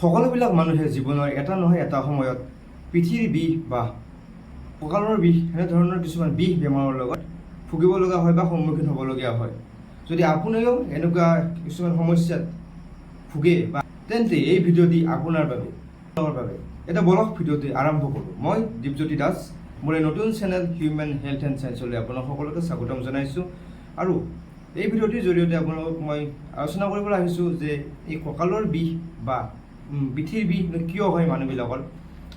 সকলোবিলাক মানুহে জীৱনৰ এটা নহয় এটা সময়ত পিঠিৰ বিষ বা কঁকালৰ বিষ এনেধৰণৰ কিছুমান বিষ বেমাৰৰ লগত ভুগিব লগা হয় বা সন্মুখীন হ'বলগীয়া হয়। যদি আপুনিও এনেকুৱা কিছুমান সমস্যাত ভুগে বা তেন্তে এই ভিডিঅ'টি আপোনাৰ বাবে এটা বলক ভিডিঅ'টি আৰম্ভ কৰোঁ। মই দীপজ্যোতি দাস, মোৰ এই নতুন চেনেল হিউমেন হেল্থ এণ্ড চায়েন্সলৈ আপোনাক সকলোকে স্বাগতম জনাইছোঁ। আৰু এই ভিডিঅ'টিৰ জৰিয়তে আপোনালোকক মই আলোচনা কৰিবলৈ আহিছোঁ যে এই কঁকালৰ বিষ বা পিঠিৰ বিষ কিয় হয় মানুহবিলাকৰ,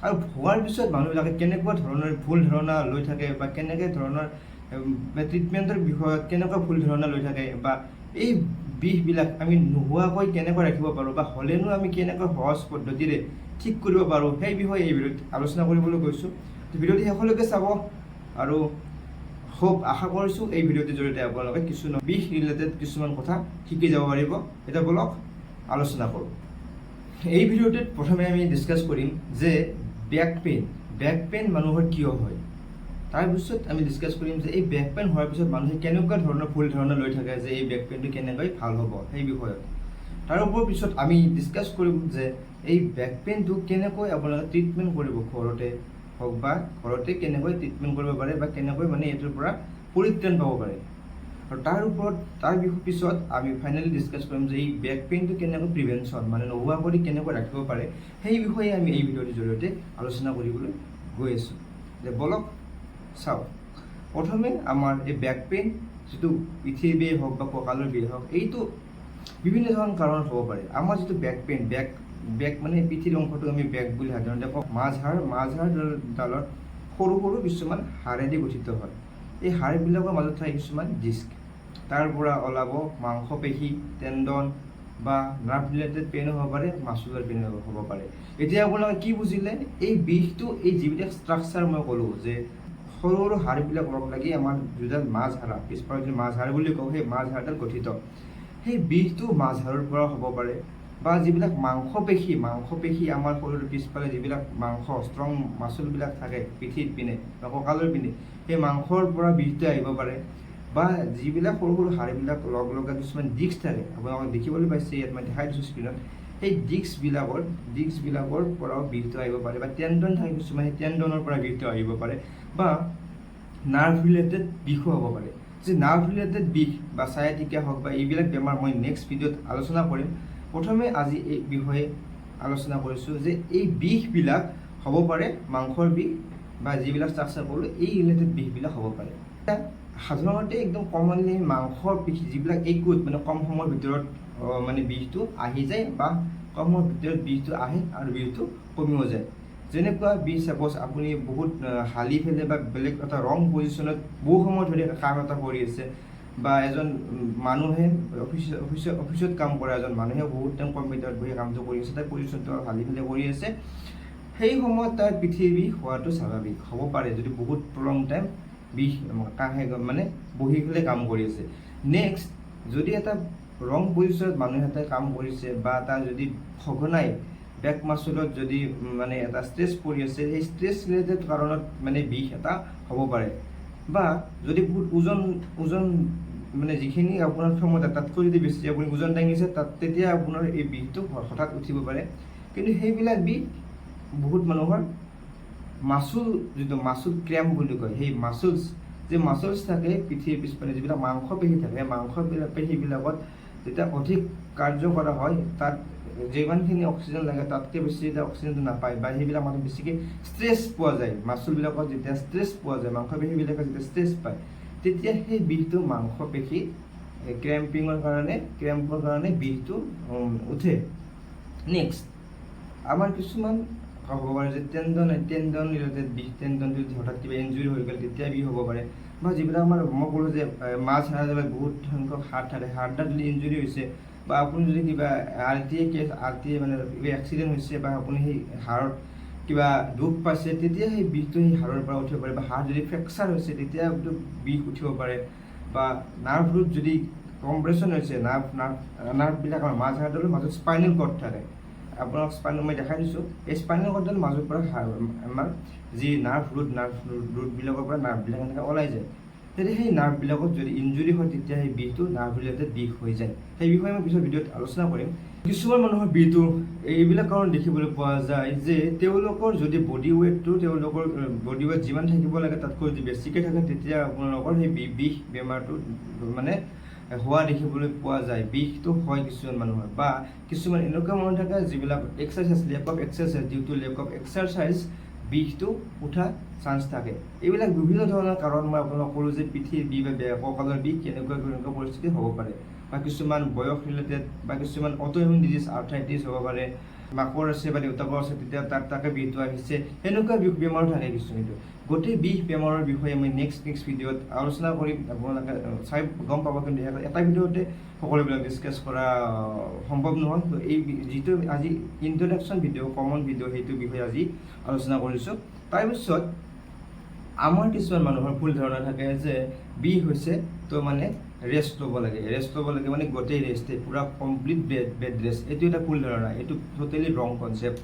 আৰু হোৱাৰ পিছত মানুহবিলাকে কেনেকুৱা ধৰণৰ ভুল ধাৰণা লৈ থাকে বা কেনেকৈ ধৰণৰ ট্ৰিটমেণ্টৰ বিষয়ত কেনেকুৱা ভুল ধাৰণা লৈ থাকে, বা এই বিষবিলাক আমি নোহোৱাকৈ কেনেকৈ ৰাখিব পাৰোঁ বা হ'লেনো আমি কেনেকৈ সহজ পদ্ধতিৰে ঠিক কৰিব পাৰোঁ, সেই বিষয়ে এই ভিডিঅ'ত আলোচনা কৰিবলৈ গৈছোঁ। ভিডিঅ'টি শেষলৈকে চাব আৰু আশা কৰিছোঁ এই ভিডিঅ'টিৰ জৰিয়তে আপোনালোকে কিছুমান বিষ ৰিলেটেড কিছুমান কথা শিকি যাব পাৰিব। এতিয়া বলক আলোচনা কৰোঁ। এই ভিডিঅ'টোত প্ৰথমে আমি ডিছকাছ কৰিম যে বেক পেইন মানুহৰ কিয় হয়। তাৰপিছত আমি ডিছকাছ কৰিম যে এই বেক পেইন হোৱাৰ পিছত মানুহে কেনেকুৱা ধৰণৰ ভুল ধাৰণা লৈ থাকে যে এই বেক পেইনটো কেনেকৈ ভাল হ'ব সেই বিষয়ত। তাৰোপৰি পিছত আমি ডিছকাছ কৰিম যে এই বেক পেইনটো কেনেকৈ আপোনালোকে ট্ৰিটমেণ্ট কৰিব, ঘৰতে হওক বা ঘৰতে কেনেকৈ ট্ৰিটমেণ্ট কৰিব পাৰে বা কেনেকৈ এইটোৰ পৰা পৰিত্ৰাণ পাব পাৰে। আৰু তাৰ পিছত আমি ফাইনেলি ডিছকাছ কৰিম যে এই বেক পেইনটো কেনেকৈ প্ৰিভেনশ্যন নোহোৱা কৰি কেনেকৈ ৰাখিব পাৰে, সেই বিষয়ে আমি এই ভিডিঅ'টোৰ জৰিয়তে আলোচনা কৰিবলৈ গৈ আছোঁ। যে বলক চাওক। প্ৰথমে আমাৰ এই বেক পেইন, যিটো পিঠিৰ বিষ হওক বা কঁকালৰ বিষ হওক, এইটো বিভিন্ন ধৰণৰ কাৰণত হ'ব পাৰে। আমাৰ যিটো বেক পেইন, বেক পিঠিৰ অংশটো আমি বেক বুলি সাধাৰণতে কওঁ। মাজহাড়ডালত সৰু সৰু কিছুমান হাড়েদি গঠিত হয়। এই হাড়বিলাকৰ মাজত থাকে কিছুমান ডিস্ক, তাৰ পৰা ওলাব মাংসপেশী, টেণ্ডন বা নাৰ্ভ ৰিলেটেড পেইনো হ'ব পাৰে, মাচুলৰ পেইন হ'ব পাৰে। এতিয়া আপোনালোকে কি বুজিলে? এই বিষটো, এই যিবিলাক ষ্ট্ৰাকচাৰ মই ক'লোঁ যে সৰু সৰু হাড়বিলাক লগ লাগি আমাৰ যিডাল মাজহাড়, পিছফালে যদি মাজহাড় বুলি কওঁ, সেই মাজহাড়ডাল গঠিত। সেই বিষটো মাজহাড়ৰ পৰা হ'ব পাৰে, বা যিবিলাক মাংসপেশী আমাৰ শৰীৰৰ পিছফালে যিবিলাক মাংস ষ্ট্ৰং মাচুলবিলাক থাকে পিঠিত পিনে বা কঁকালৰ পিনে, সেই মাংসৰ পৰা বিষটো আহিব পাৰে। বা যিবিলাক সৰু সৰু হাড়বিলাক লগ লগা কিছুমান ডিস্ক থাকে, আপোনালোকে দেখিবলৈ পাইছে, ইয়াত মই দেখাই দিছোঁ স্ক্ৰীণত, সেই ডিস্কবিলাকৰ পৰাও বিষটো আহিব পাৰে। বা টেণ্ডন থাকে কিছুমান, সেই টেণ্ডনৰ পৰা বিষটো আহিব পাৰে। বা নাৰ্ভ ৰিলেটেড বিষো হ'ব পাৰে। যে নাৰ্ভ ৰিলেটেড বিষ বা চায়াটিকা হওক বা এইবিলাক বেমাৰ মই নেক্সট ভিডিঅ'ত আলোচনা কৰিম। প্ৰথমে আজি এই বিষয়ে আলোচনা কৰিছোঁ যে এই বিষবিলাক হ'ব পাৰে মাংসৰ বিষ বা যিবিলাক ষ্ট্ৰাকচাৰ ক'লোঁ, এই ৰিলেটেড বিষবিলাক হ'ব পাৰে। সাধাৰণতে একদম কমনলি মাংসৰ পেশী যিবিলাক একোট কম সময়ৰ ভিতৰত বিষটো আহি যায়, বা কম সময়ৰ ভিতৰত বিষটো আহে আৰু বিষটো কমিও যায়। যেনেকুৱা চাপ'জ আপুনি বহুত হালি ফেলে বা বেলেগ এটা ৰং পজিশ্যনত বহু সময় ধৰি কাম এটা কৰি আছে, বা এজন মানুহে অফিচত কাম কৰা এজন মানুহে বহুত টাইম কম্পিউটাৰত বহি কামটো কৰি আছে, তাৰ পজিশ্যনটো হালি ফেলে কৰি আছে, সেই সময়ত তাৰ পিঠিৰ বিষ হোৱাটো স্বাভাৱিক হ'ব পাৰে যদি বহুত প্ৰলং টাইম বিষ বহি পেলাই কাম কৰি আছে। নেক্সট, যদি এটা ৰং পজিশ্যনত মানুহ এটাই কাম কৰিছে, বা তাৰ যদি সঘনাই বেক মাচুলত যদি এটা ষ্ট্ৰেছ পৰি আছে, সেই ষ্ট্ৰেছ ৰিলেটেড কাৰণত বিষ এটা হ'ব পাৰে। বা যদি বহুত ওজন যিখিনি আপোনাৰ ক্ষমতা তাতকৈ যদি বেছি আপুনি ওজন দাঙিছে, তেতিয়া আপোনাৰ এই বিষটো হঠাৎ উঠিব পাৰে। কিন্তু সেইবিলাক বিষ বহুত মানুহৰ যিটো মাচুল ক্ৰেম্প বুলি কয়, সেই মাচুলছ থাকে পিঠিৰ পিছফালে, যিবিলাক মাংসপেশী থাকে, সেই মাংসপেশীবিলাকত যেতিয়া অধিক কাৰ্য কৰা হয়, তাত যিমানখিনি অক্সিজেন লাগে তাতকৈ বেছি যেতিয়া অক্সিজেনটো নাপায়, বা সেইবিলাক মানুহ বেছিকৈ ষ্ট্ৰেছ পোৱা যায়, মাচুলবিলাকত যেতিয়া ষ্ট্ৰেছ পোৱা যায়, মাংসপেশীবিলাকত যেতিয়া ষ্ট্ৰেছ পায়, তেতিয়া সেই বিষটো মাংসপেশী ক্ৰেম্পৰ কাৰণে বিষটো উঠে। নেক্সট, আমাৰ কিছুমান হ'ব পাৰে যে টেণ্ডন ৰিলেটেড বিষ, টেণ্ডনটো হঠাৎ কিবা ইঞ্জুৰি হৈ গ'ল তেতিয়া বিষ হ'ব পাৰে। বা যিবিলাক মই ক'লোঁ যে মাজহাড়ত বহুত সংখ্যক হাড় থাকে, হাড়ডাল যদি ইঞ্জুৰি হৈছে, বা আপুনি যদি কিবা কিবা এক্সিডেণ্ট হৈছে, বা আপুনি সেই হাড়ত কিবা দুখ পাইছে, তেতিয়া সেই বিষটো সেই হাড়ৰ পৰা উঠিব পাৰে। বা হাড় যদি ফ্ৰেকচাৰ হৈছে, তেতিয়া বিষ উঠিব পাৰে। বা নাৰ্ভ ৰুট যদি কম্প্ৰেছন হৈছে, নাৰ্ভবিলাক আমাৰ মাজহাড়ৰ মাজত স্পাইনেল কৰ্ড থাকে, আপোনাক মই দেখাই দিছোঁ, এই স্পাইনেল কৰ্ডৰ মাজৰ পৰা আমাৰ যি নাৰ্ভ ৰুটবিলাকৰ পৰা নাৰ্ভবিলাক এনেকৈ ওলাই যায়। তেতিয়া সেই নাৰ্ভবিলাকত যদি ইঞ্জুৰি হয়, তেতিয়া সেই বিষটো নাৰ্ভ ৰিলেটেড বিষ হৈ যায়। সেই বিষয়ে মই পিছত ভিডিঅ'ত আলোচনা কৰিম। কিছুমান মানুহৰ বিটো এইবিলাক কাৰণ দেখিবলৈ পোৱা যায় যে তেওঁলোকৰ যদি বডি ৱেইটটো তেওঁলোকৰ বডি ৱেইট যিমান থাকিব লাগে তাতকৈ যদি বেছিকৈ থাকে তেতিয়া আপোনালোকৰ সেই বিষ বেমাৰটো মানে হোৱা দেখিবলৈ পোৱা যায়। বিষটো হয় কিছুমান মানুহৰ, বা কিছুমান এনেকুৱা মানুহ থাকে যিবিলাক exercise lack of exercise due to lack of exercise বিষটো উঠা চান্স থাকে। এইবিলাক বিভিন্ন ধৰণৰ কাৰণ মই আপোনালোকক ক'লোঁ যে পিঠিৰ বিষ বা কঁকালৰ বিষ কেনেকুৱা পৰিস্থিতি হ'ব পাৰে, বা কিছুমান বয়স ৰিলেটেড বা কিছুমান অটোইমিউন ডিজিজ আৰ্থ্ৰাইটিছ হ'ব পাৰে, মাকৰ আছে বা দেউতাকৰ আছে তেতিয়া তাকে বিষটো আহিছে, সেনেকুৱা বিষ বেমাৰো থাকে কিছুমান। গোটেই বিষ বেমাৰৰ বিষয়ে আমি নেক্সট ভিডিঅ'ত আলোচনা কৰিম। আপোনালোকে চাই গম পাব, কিন্তু এটা ভিডিঅ'তে সকলোবিলাক ডিছকাছ কৰা সম্ভৱ নহয়। তো এই যিটো আজি ইন্ট্ৰডাকশ্যন ভিডিঅ' কমন ভিডিঅ' সেইটো বিষয়ে আজি আলোচনা কৰিছোঁ। তাৰপিছত আমাৰ কিছুমান মানুহৰ ভুল ধাৰণা থাকে যে বিষ হৈছে তো মানে ৰেষ্ট ল'ব লাগে মানে গোটেই ৰেষ্টে পূৰা কমপ্লিট বেড ৰেষ্ট। এইটো এটা ভুল ধাৰণা, এইটো টোটেলি ৰং কনচেপ্ট।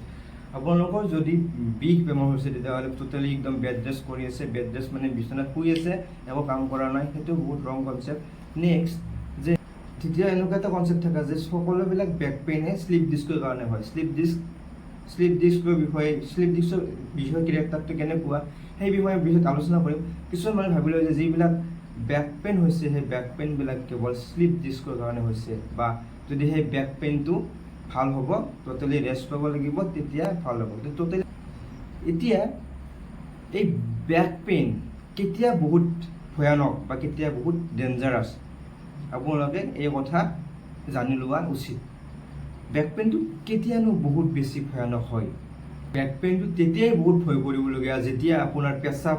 আপোনালোকৰ যদি বিষ বেমাৰ হৈছে তেতিয়াহ'লে টোটেলি একদম বেড ৰেষ্ট কৰি আছে, বেড ৰেষ্ট মানে বিচনাত শুই আছে, একো কাম কৰা নাই, সেইটো বহুত ৰং কনচেপ্ট। নেক্সট যে তেতিয়া এনেকুৱা এটা কনচেপ্ট থাকে যে সকলোবিলাক বেক পেইনে শ্লিপ ডিস্কৰ কাৰণে হয়। শ্লিপ ডিস্কৰ বিষয়ে কেৰেক্টাৰটো কেনেকুৱা সেই বিষয়ে পিছত আলোচনা কৰিম। কিছুমান মানুহে ভাবি লয় যে যিবিলাক বেক পেইন হৈছে সেই বেক পেইনবিলাক কেৱল শ্লিপ ডিস্কৰ কাৰণে হৈছে, বা যদি সেই বেক পেইনটো ভাল হ'ব টোটেলি ৰেষ্ট ল'ব লাগিব তেতিয়া ভাল হ'ব। টোটেলি এতিয়া এই বেক পেইন কেতিয়া বহুত ভয়ানক বা কেতিয়া বহুত ডেঞ্জাৰাছ আপোনালোকে এই কথা জানি লোৱা উচিত। বেক পেইনটো কেতিয়ানো বহুত বেছি ভয়ানক হয়? বেক পেইনটো তেতিয়াই বহুত ভয় কৰিবলগীয়া যেতিয়া আপোনাৰ পেচাব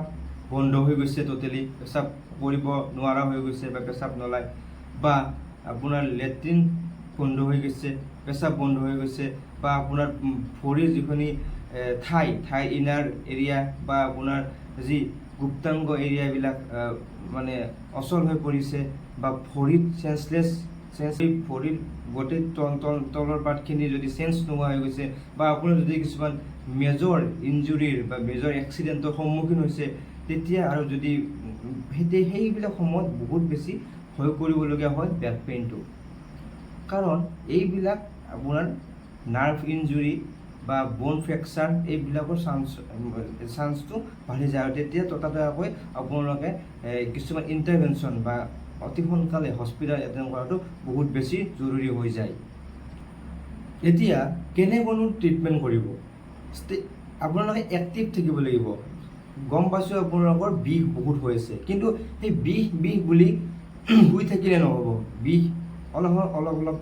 বন্ধ হৈ গৈছে, টোটেলি পেচাব কৰিব নোৱাৰা হৈ গৈছে বা পেচাব নোলায়, বা আপোনাৰ লেট্ৰিন বন্ধ হৈ গৈছে, পেচাব বন্ধ হৈ গৈছে, বা আপোনাৰ ভৰিৰ যিখিনি ঠাই ইনাৰ এৰিয়া বা আপোনাৰ যি গুপ্তাংগ এৰিয়াবিলাক মানে অচল হৈ পৰিছে, বা ভৰিত ভৰিৰ গোটেই তলৰ পাৰ্টখিনি যদি চেঞ্জ নোহোৱা হৈ গৈছে, বা আপোনাৰ যদি কিছুমান মেজৰ ইঞ্জুৰিৰ বা মেজৰ এক্সিডেণ্টৰ সন্মুখীন হৈছে তেতিয়া, আৰু যদি সেইবিলাক সময়ত বহুত বেছি ভয় কৰিবলগীয়া হয় বেক পেইনটো। কাৰণ এইবিলাক আপোনাৰ নাৰ্ভ ইঞ্জুৰি বা বন ফ্ৰেকচাৰ এইবিলাকৰ চান্সটো বাঢ়ি যায়, আৰু তেতিয়া ততাতৈয়াকৈ আপোনালোকে কিছুমান ইণ্টাৰভেনশ্যন বা অতি সোনকালে হস্পিটেল এটেণ্ড কৰাটো বহুত বেছি জৰুৰী হৈ যায়। এতিয়া কেনেকৈনো ট্ৰিটমেণ্ট কৰিব? আপোনালোকে এক্টিভ থাকিব লাগিব। গম পাইছোঁ আপোনালোকৰ বিষ বহুত হৈ আছে, কিন্তু সেই বিষ বুলি শুই থাকিলে নহ'ব। বিষ অলপ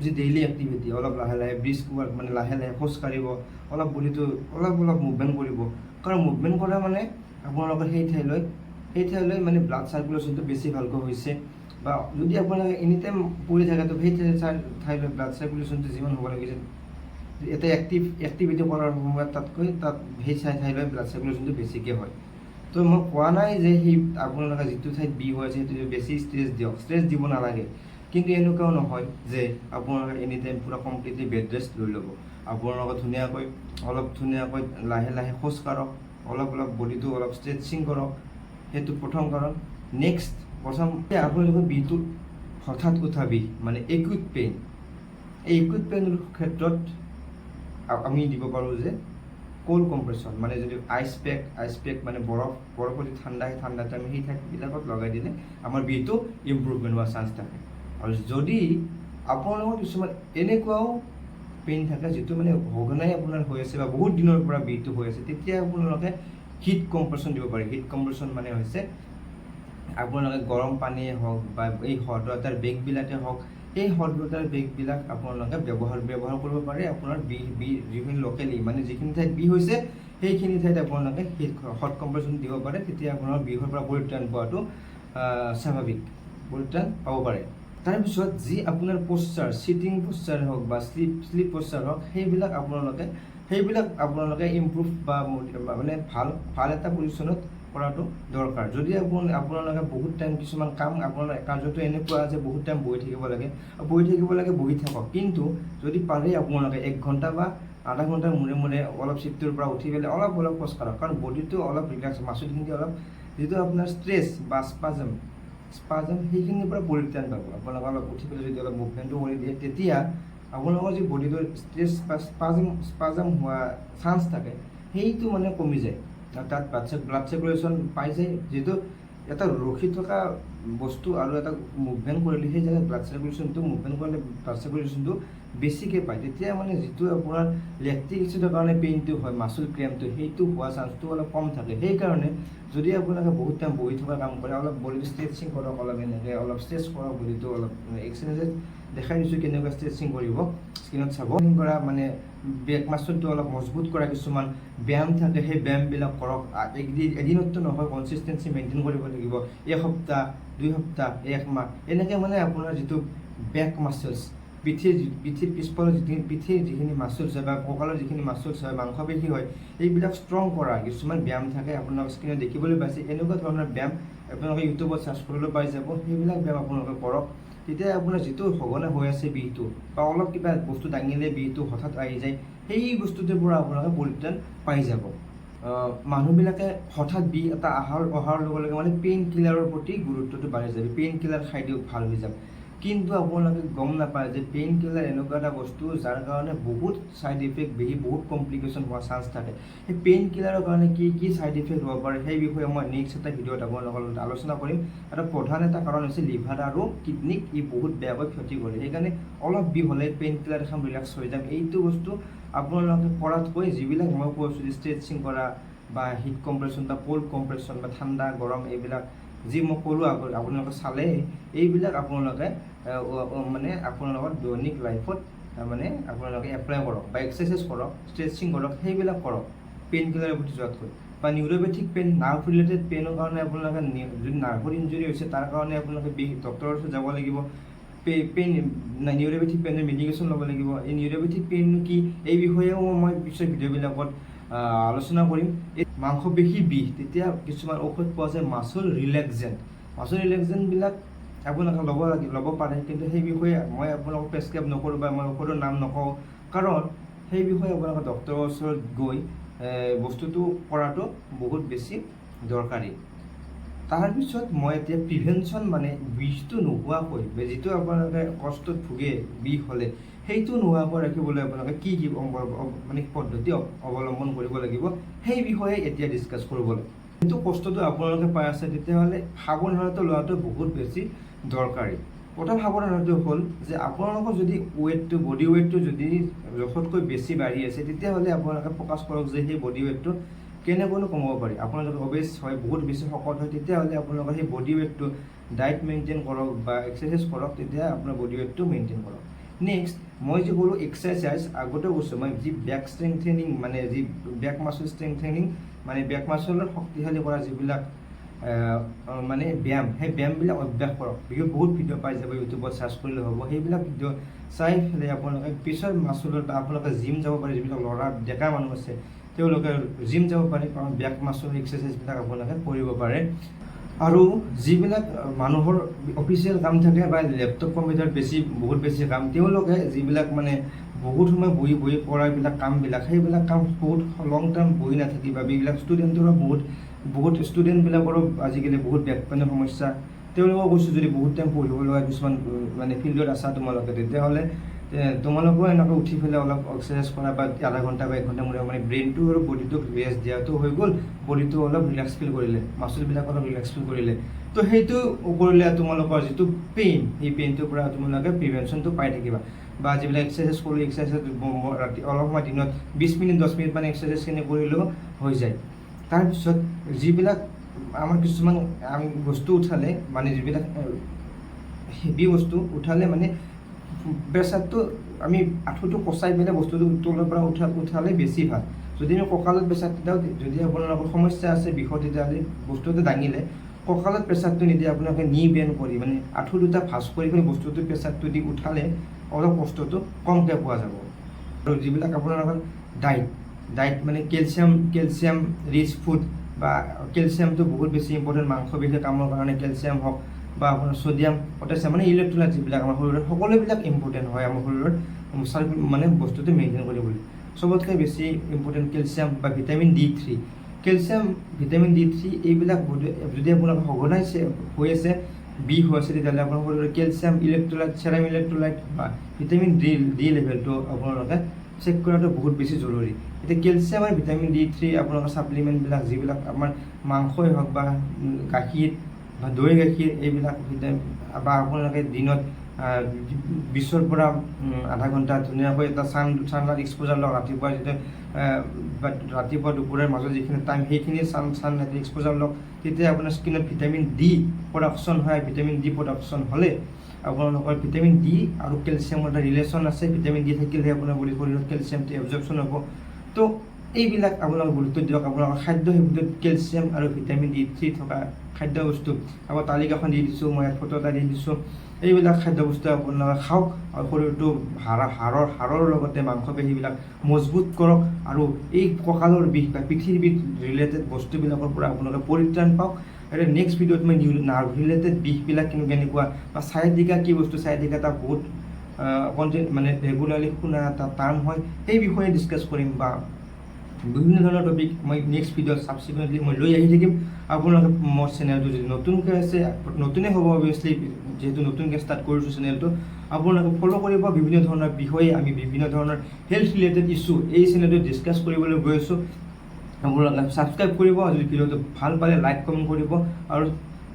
যি ডেইলি এক্টিভিটি, অলপ লাহে ব্ৰিস্ক ৱাৰ্ক মানে লাহে খোজ কাঢ়িব, অলপ বডিটো অলপ মুভমেণ্ট কৰিব। কাৰণ মুভমেণ্ট কৰা মানে আপোনালোকৰ সেই ঠাইলৈ মানে ব্লাড চাৰ্কুলেশ্যনটো বেছি ভালকৈ হৈছে, বা যদি আপোনালোকে এনি টাইম পৰি থাকে তো সেই ঠাইলৈ ব্লাড চাৰ্কুলেশ্যনটো যিমান হ'ব লাগিছিল এটা এক্টিভিটি কৰাৰ সময়ত তাত সেই ঠাইলৈ ব্লাড চাৰ্কুলেশ্যনটো বেছিকৈ হয়। তো মই কোৱা নাই যে সেই আপোনালোকে যিটো ঠাইত বিষ হৈ আছে সেইটো বেছি ষ্ট্ৰেছ দিব নালাগে, কিন্তু এনেকুৱাও নহয় যে আপোনালোকে এনি টাইম পূৰা কমপ্লিটলি বেড ৰেষ্ট লৈ ল'ব। আপোনালোকে ধুনীয়াকৈ লাহে খোজ কাঢ়ক, অলপ বডিটো অলপ ষ্ট্ৰেচিং কৰক, সেইটো প্ৰথম কাৰণ। নেক্সট আপোনালোকৰ বিহটো হঠাৎ উঠা বিষ মানে একিউট পেইন, এই একিউট পেইনৰ ক্ষেত্ৰত আমি দিব পাৰোঁ যে কোল্ড কম্প্ৰেছন, মানে যদি আইচ পেক মানে বৰফ যদি ঠাণ্ডাতে আমি সেই ঠাইবিলাকত লগাই দিলে আমাৰ বিহটো ইম্প্ৰুভমেণ্ট হোৱাৰ চান্স থাকে। আৰু যদি আপোনালোকৰ কিছুমান এনেকুৱাও পেইন থাকে যিটো মানে সঘনাই আপোনাৰ হৈ আছে বা বহুত দিনৰ পৰা বিহটো হৈ আছে, তেতিয়া আপোনালোকে হিট কম্প্ৰেছন দিব পাৰে। হিট কম্প্ৰেছন মানে হৈছে আপোনালোকে গৰম পানীয়ে হওক বা এই হট ৱাটাৰ বেগবিলাকে হওক, এই হট ৱাটাৰ বেগবিলাক আপোনালোকে ব্যৱহাৰ কৰিব পাৰে। আপোনাৰ যিখিনি লোকেলি মানে যিখিনি ঠাইত বিষ হৈছে সেইখিনি ঠাইত আপোনালোকে হট কম্প্ৰেছন দিব পাৰে, তেতিয়া আপোনাৰ বিষৰ পৰা পৰিত্ৰাণ পোৱাটো স্বাভাৱিক, পৰিত্ৰাণ পাব পাৰে। তাৰপিছত যি আপোনাৰ পশ্চাৰ, চিটিং পশ্চাৰ হওক বা শ্লিপ পশ্চাৰ হওক, সেইবিলাক আপোনালোকে ইম্প্ৰুভ বা মানে ভাল এটা পজিশ্যনত কৰাটো দৰকাৰ। যদি আপোনালোকে বহুত টাইম কিছুমান কাম, আপোনাৰ কাৰ্যটো এনেকুৱা যে বহুত টাইম বহি থাকিব লাগে, বহি থাকক, কিন্তু যদি পাৰে আপোনালোকে 1 ঘণ্টা বা আধা ঘণ্টাৰ মূৰে অলপ চিটটোৰ পৰা উঠি পেলাই অলপ খোজ কাঢ়ক। কাৰণ বডিটো অলপ ৰিলেক্স, মাচুলখিনি অলপ যিটো আপোনাৰ ষ্ট্ৰেছ বা স্পাজম সেইখিনিৰ পৰা পৰিত্ৰাণ পাব। আপোনালোকে অলপ উঠি পেলাই যদি অলপ মুভমেণ্টটো কৰি দিয়ে তেতিয়া আপোনালোকৰ যি বডিটোৰ ষ্ট্ৰেছ বা স্পাজম হোৱা চান্স থাকে সেইটো মানে কমি যায় আৰু তাত ব্লাড চাৰ্কুলেশ্যন পাই যায়, যিহেতু এটা ৰখি থকা বস্তু আৰু এটা মুভমেণ্ট কৰিলে সেই জেগাত ব্লাড চাৰ্কুলেশ্যনটো মুভমেণ্ট কৰিলে ব্লাড চাৰ্কুলেশ্যনটো বেছিকৈ পায়, তেতিয়া মানে যিটো আপোনাৰ লেক্টিক এচিডৰ কাৰণে পেইনটো হয়, মাচুল ক্ৰেম্পটো, সেইটো হোৱা চান্সটো অলপ কম থাকে। সেইকাৰণে যদি আপোনালোকে বহুত টাইম বহি থকা কাম কৰে, অলপ বডিটো ষ্ট্ৰেচিং কৰক, অলপ এনেকৈ অলপ ষ্ট্ৰেচ কৰক বডিটো, অলপ এক্সাৰচাইজ দেখাই দিছোঁ কেনেকুৱা ষ্ট্ৰেচিং কৰিব, স্ক্ৰীণত চাব। কৰা মানে বেক মাচলটো অলপ মজবুত কৰা কিছুমান ব্যায়াম থাকে, সেই ব্যায়ামবিলাক কৰক। এদিনততো নহয়, কনচিষ্টেঞ্চি মেইনটেইন কৰিব লাগিব, এসপ্তাহ 2 সপ্তাহ 1 মাহ এনেকৈ মানে আপোনাৰ যিটো বেক মাচলছ, পিঠিৰ পিছফালৰ পিঠিৰ যিখিনি মাচলছ হয় বা কঁকালৰ যিখিনি মাচলছ হয়, মাংসপেশী হয়, এইবিলাক ষ্ট্ৰং কৰা কিছুমান ব্যায়াম থাকে, আপোনালোকে স্ক্ৰীণত দেখিবলৈ পাইছে। এনেকুৱা ধৰণৰ ব্যায়াম আপোনালোকে ইউটিউবত চাৰ্চ কৰিবলৈ পাই যাব, সেইবিলাক ব্যায়াম আপোনালোকে কৰক। তেতিয়া আপোনাৰ যিটো সঘনাই হৈ আছে বিষটো বা অলপ কিবা বস্তু দাঙিলে বিষটো হঠাৎ আহি যায়, সেই বস্তুটোৰ পৰা আপোনালোকে পৰিত্ৰাণ পাই যাব। মানুহবিলাকে হঠাৎ বিষ এটা অহাৰ লগে লগে মানে পেইন কিলাৰৰ প্ৰতি গুৰুত্বটো বাঢ়ি যাব, পেইন কিলাৰ খাই দিওঁ ভাল হৈ যাব। কিন্তু আপোনালোকে গম নাপায় যে পেইন কিলাৰ এনেকুৱা এটা বস্তু যাৰ কাৰণে বহুত ছাইড ইফেক্ট, বহুত কমপ্লিকেশ্যন হোৱাৰ চান্স থাকে। সেই পেইন কিলাৰৰ কাৰণে কি ছাইড ইফেক্ট হ'ব পাৰে সেই বিষয়ে মই নেক্সট এটা ভিডিঅ'ত আপোনালোকৰ লগত আলোচনা কৰিম। আৰু প্ৰধান এটা কাৰণ হৈছে লিভাৰ আৰু কিডনীক ই বহুত বেয়াকৈ ক্ষতি কৰে। সেইকাৰণে অলপ বিষ হ'লে পেইন কিলাৰ এখন ৰিলেক্স হৈ যাম, এইটো বস্তু আপোনালোকে কৰাতকৈ যিবিলাক মই কৈছোঁ ষ্ট্ৰেচিং কৰা বা হিট কম্প্ৰেশ্যন বা কোল্ড কম্প্ৰেশ্যন বা ঠাণ্ডা গৰম এইবিলাক যি মই ক'লোঁ আপোনালোকে চালে, এইবিলাক আপোনালোকে মানে আপোনালোকৰ দৈনিক লাইফত মানে আপোনালোকে এপ্লাই কৰক বা এক্সাৰচাইজ কৰক, ষ্ট্ৰেচিং কৰক, সেইবিলাক কৰক পেইন কিলাৰৰ প্ৰতি যোৱাতকৈ। বা নিউৰোপেথিক পেইন, নাৰ্ভ ৰিলেটেড পেইনৰ কাৰণে আপোনালোকে যদি নাৰ্ভৰ ইঞ্জুৰি হৈছে তাৰ কাৰণে আপোনালোকে ডক্টৰৰ ওচৰত যাব লাগিব, পেইন নিউৰোপেথিক পেইনৰ মেডিকেশ্যন ল'ব লাগিব। এই নিউৰোপেথিক পেইন কি এই বিষয়েও মই পিছৰ ভিডিঅ'বিলাকত আলোচনা কৰিম। এই মাংসপেশী বিষ, তেতিয়া কিছুমান ঔষধ পোৱা যায় মাচল ৰিলেক্সেণ্টবিলাক আপোনালোকে ল'ব পাৰে, কিন্তু সেই বিষয়ে মই আপোনালোকক প্ৰেছক্ৰাইব নকৰোঁ বা মই ঔষধৰ নাম নকওঁ, কাৰণ সেই বিষয়ে আপোনালোকে ডক্টৰৰ ওচৰত গৈ বস্তুটো কৰাটো বহুত বেছি দৰকাৰী। তাৰপিছত মই এতিয়া প্ৰিভেনশ্যন মানে বিষটো নোহোৱাকৈ, যিটো আপোনালোকে কষ্টত ভোগে বিষ হ'লে সেইটো নোহোৱাকৈ ৰাখিবলৈ আপোনালোকে কি মানে পদ্ধতি অৱলম্বন কৰিব লাগিব সেই বিষয়ে এতিয়া ডিছকাছ কৰিব লাগিব। কিন্তু কষ্টটো আপোনালোকে পাই আছে তেতিয়াহ'লে সাৱধানতা লোৱাটো বহুত বেছি দৰকাৰী। প্ৰথম সাৱধানতাটো হ'ল যে আপোনালোকৰ যদি বডি ৱেইটটো যদি জোখতকৈ বেছি বাঢ়ি আছে, তেতিয়াহ'লে আপোনালোকে ফ'কাছ কৰক যে সেই বডি ৱেইটটো কেনেকৈনো কমাব পাৰি। আপোনালোকে অবেজ হয়, বহুত বেছি শকত হয়, তেতিয়াহ'লে আপোনালোকে সেই বডি ৱেইটটো ডায়েট মেইনটেইন কৰক বা এক্সাৰচাইজ কৰক, তেতিয়া আপোনাৰ বডি ৱেইটটো মেইনটেইন কৰক। নেক্সট মই যি ক'লোঁ এক্সাৰচাইজ, আগতে কৈছোঁ মই যি বেক ষ্ট্ৰেংথেনিং মানে যি বেক মাচল ষ্ট্ৰেংথেনিং মানে বেক মাচলৰ শক্তিশালী কৰা যিবিলাক মানে ব্যায়াম, সেই ব্যায়ামবিলাক অভ্যাস কৰক। বহুত ভিডিঅ' পাই যাব, ইউটিউবত চাৰ্চ কৰিলে হ'ব। সেইবিলাক ভিডিঅ' চাই পেলাই আপোনালোকে পিছৰ মাচলৰ বা আপোনালোকে জিম যাব পাৰে, যিবিলাক ল'ৰা ডেকা মানুহ আছে তেওঁলোকে জিম যাব পাৰে, কাৰণ বেক মাচল এক্সাৰচাইজবিলাক আপোনালোকে কৰিব পাৰে। আৰু যিবিলাক মানুহৰ অফিচিয়েল কাম থাকে বা লেপটপ কম্পিউটাৰত বহুত বেছি কাম, তেওঁলোকে যিবিলাক মানে বহুত সময় বহি কৰা এইবিলাক কামবিলাক, সেইবিলাক কাম বহুত লং টাৰ্ম বহি নাথাকিব। এইবিলাক ষ্টুডেণ্টৰো বহুত ষ্টুডেণ্টবিলাকৰো আজিকালি বহুত বেক পেইনৰ সমস্যা। তেওঁলোকক কৈছোঁ যদি বহুত টাইম পঢ়িব লগা কিছুমান মানে ফিল্ডত আছা তোমালোকে, তেতিয়াহ'লে তোমালোকেও এনেকৈ উঠি পেলাই অলপ এক্সাৰচাইজ কৰা বা আধা ঘণ্টা বা 1 ঘণ্টা মূৰে মানে ব্ৰেইনটো আৰু বডিটোক ৰেষ্ট দিয়াটো হৈ গ'ল, বডিটো অলপ ৰিলেক্স ফিল কৰিলে, মাচলবিলাক অলপ ৰিলেক্স ফিল কৰিলে। তো সেইটো কৰিলে তোমালোকৰ যিটো পেইন, সেই পেইনটোৰ পৰা তোমালোকে প্ৰিভেনশ্যনটো পাই থাকিবা। বা যিবিলাক এক্সাৰচাইজ কৰোঁ, এক্সাৰচাইজ ৰাতি অলপ সময় দিনত 20 মিনিট 10 মিনিট মানে এক্সাৰচাইজখিনি কৰিলেও হৈ যায়। তাৰপিছত যিবিলাক আমাৰ কিছুমান বস্তু উঠালে মানে যিবিলাক হেভি বস্তু উঠালে মানে প্ৰেছাৰটো আমি আঁঠুটো কচাই পেলাই বস্তুটো তলৰ পৰা উঠালে বেছি ভাল। যদি আমি কঁকালত প্ৰেছাৰ দিওঁ, যদি আপোনালোকৰ সমস্যা আছে বিষত, তেতিয়াহ'লে বস্তুটো দাঙিলে কঁকালত প্ৰেছাৰটো নিদিয়ে আপোনালোকে নি বেণ্ড কৰি মানে আঁঠু দুটা ভাঁজ কৰি পেলাই বস্তুটো প্ৰেছাৰটো দি উঠালে অলপ কষ্টটো কমকৈ পোৱা যাব। আৰু যিবিলাক আপোনালোকৰ ডাইট মানে কেলছিয়াম ৰিচ ফুড বা কেলছিয়ামটো বহুত বেছি ইম্পৰ্টেণ্ট মাংসপেশী কামৰ কাৰণে, কেলছিয়াম হওক বা আপোনাৰ ছ'ডিয়াম পটাছিয়াম মানে ইলেক্ট্ৰলাইট যিবিলাক আমাৰ শৰীৰত সকলোবিলাক ইম্পৰ্টেণ্ট হয় আমাৰ শৰীৰত মানে বস্তুটো মেইনটেইন কৰিবলৈ। চবতকৈ বেছি ইম্পৰ্টেণ্ট কেলছিয়াম বা vitamin D3। Calcium vitamin D3 এইবিলাক যদি আপোনালোকে সঘনাই হৈ আছে বি হৈ আছে তেতিয়াহ'লে আপোনালোকৰ কেলছিয়াম ইলেক্ট্ৰলাইট চেৰাম ইলেক্ট্ৰলাইট বা ভিটামিন ডি লেভেলটো আপোনালোকে চেক কৰাটো বহুত বেছি জৰুৰী। এতিয়া কেলছিয়াম আৰু ভিটামিন D3 আপোনালোকৰ ছাপ্লিমেণ্টবিলাক যিবিলাক আমাৰ মাংসই হওক বা গাখীৰ বা দৈ গাখীৰ এইবিলাক বা আপোনালোকে দিনত 20ৰ পৰা আধা ঘণ্টা ধুনীয়াকৈ এটা ছানলাইট এক্সপ'জাৰ লওক। ৰাতিপুৱা যেতিয়া বা ৰাতিপুৱা দুপৰীয়াৰ মাজত যিখিনি টাইম সেইখিনি ছানলাইট এক্সপ'জাৰ লওক, তেতিয়া আপোনাৰ স্কিনত ভিটামিন ডি প্ৰডাকশ্যন হয়। ভিটামিন ডি প্ৰডাকশ্যন হ'লে আপোনালোকৰ ভিটামিন ডি আৰু কেলছিয়ামৰ এটা ৰিলেশ্যন আছে। ভিটামিন ডি থাকিলেহে আপোনাৰ শৰীৰত কেলছিয়ামটো এবজৰ্পশ্যন হ'ব। তো এইবিলাক আপোনালোকে গুৰুত্ব দিয়ক। আপোনালোকৰ খাদ্য সেইবিলাক কেলছিয়াম আৰু ভিটামিন D3 থকা খাদ্য বস্তু আকৌ তালিকাখন দি দিছোঁ, মই ফটো এটা দি দিছোঁ। এইবিলাক খাদ্য বস্তু আপোনালোকে খাওক আৰু শৰীৰটো হাড়ৰ লগতে মাংসপেশীবিলাক মজবুত কৰক আৰু এই কঁকালৰ বিষ বা পিঠিৰ বিষ ৰিলেটেড বস্তুবিলাকৰ পৰা আপোনালোকে পৰিত্ৰাণ পাওক। আৰু নেক্সট ভিডিঅ'ত মই নাৰ্ভ ৰিলেটেড বিষবিলাক কেনেকুৱা বা চায়াটিকা কি বস্তু, চায়াটিকা এটা বহুত মানে ৰেগুলাৰলি শুনা এটা টাৰ্ম হয়, সেই বিষয়ে ডিছকাছ কৰিম বা বিভিন্ন ধৰণৰ টপিক মই নেক্সট ভিডিঅ'ত ছাবচিকুৱেণ্টলি মই লৈ আহি থাকিম। আপোনালোকে মোৰ চেনেলটো যদি নতুনকৈ আছে, নতুনেই হ'ব অভিয়াছলি, যিহেতু নতুনকৈ ষ্টাৰ্ট কৰিছোঁ চেনেলটো, আপোনালোকে ফ'ল' কৰিব। বিভিন্ন ধৰণৰ বিষয়ে আমি বিভিন্ন ধৰণৰ হেল্থ ৰিলেটেড ইছ্যু এই চেনেলটোত ডিছকাছ কৰিবলৈ গৈ আছোঁ। আপোনালোকে ছাবস্ক্ৰাইব কৰিব, যদি ভিডিঅ'টো ভাল পালে লাইক কমেণ্ট কৰিব আৰু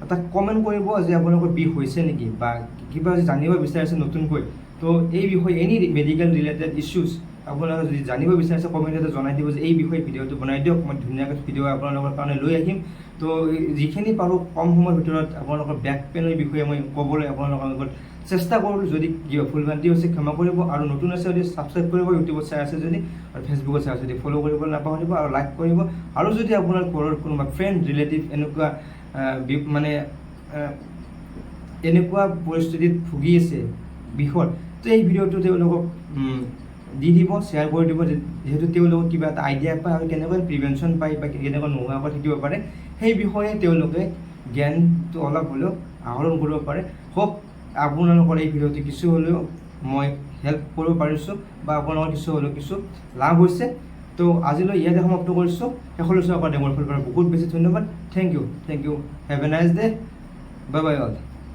এটা কমেণ্ট কৰিব যে আপোনালোকৰ বিষ হৈছে নেকি বা কিবা জানিব বিচাৰিছে নতুনকৈ। তো এই বিষয়ে এনি মেডিকেল ৰিলেটেড ইছ্যুজ আপোনালোকে যদি জানিব বিচাৰিছে কমেণ্টতে জনাই দিব যে এই বিষয়ে ভিডিঅ'টো বনাই দিয়ক, মই ধুনীয়াকৈ ভিডিঅ' আপোনালোকৰ কাৰণে লৈ আহিম। তো যিখিনি পাৰোঁ কম সময়ৰ ভিতৰত আপোনালোকৰ বেক পেইনৰ বিষয়ে মই ক'বলৈ আপোনালোকৰ লগত চেষ্টা কৰোঁ। যদি কিবা ভুল ভ্ৰান্তি হৈছে ক্ষমা কৰিব আৰু নতুন আছে যদি ছাবস্ক্ৰাইব কৰিব, ইউটিউবত চাই আছে যদি আৰু ফেচবুকত চাই আছে যদি ফ'ল' কৰিবলৈ নাপাহৰিব আৰু লাইক কৰিব। আৰু যদি আপোনাৰ ঘৰৰ কোনোবা ফ্ৰেণ্ড ৰিলেটিভ এনেকুৱা মানে এনেকুৱা পৰিস্থিতিত ভুগি আছে বিষত, তো এই ভিডিঅ'টো তেওঁলোকক দি দিব, শ্বেয়াৰ কৰি দিব, যিহেতু তেওঁলোকক কিবা এটা আইডিয়া পায় আৰু কেনেকৈ প্ৰিভেনশ্যন পায় বা কেনেকৈ নোহোৱাকৈ থাকিব পাৰে সেই বিষয়ে তেওঁলোকে জ্ঞানটো অলপ হ'লেও আহৰণ কৰিব পাৰে। হোপ আপোনালোকৰ এই ভিডিঅ'টো কিছু হ'লেও মই হেল্প কৰিব পাৰিছোঁ বা আপোনালোকৰ কিছু হ'লেও কিছু লাভ হৈছে। তো আজিলৈ ইয়াতে সমাপ্ত কৰিছোঁ। শেষলৈ চোৱাৰ কাৰণে মোৰ ফালৰ পৰা বহুত বেছি ধন্যবাদ। Thank you. Have a nice day. Bye bye all.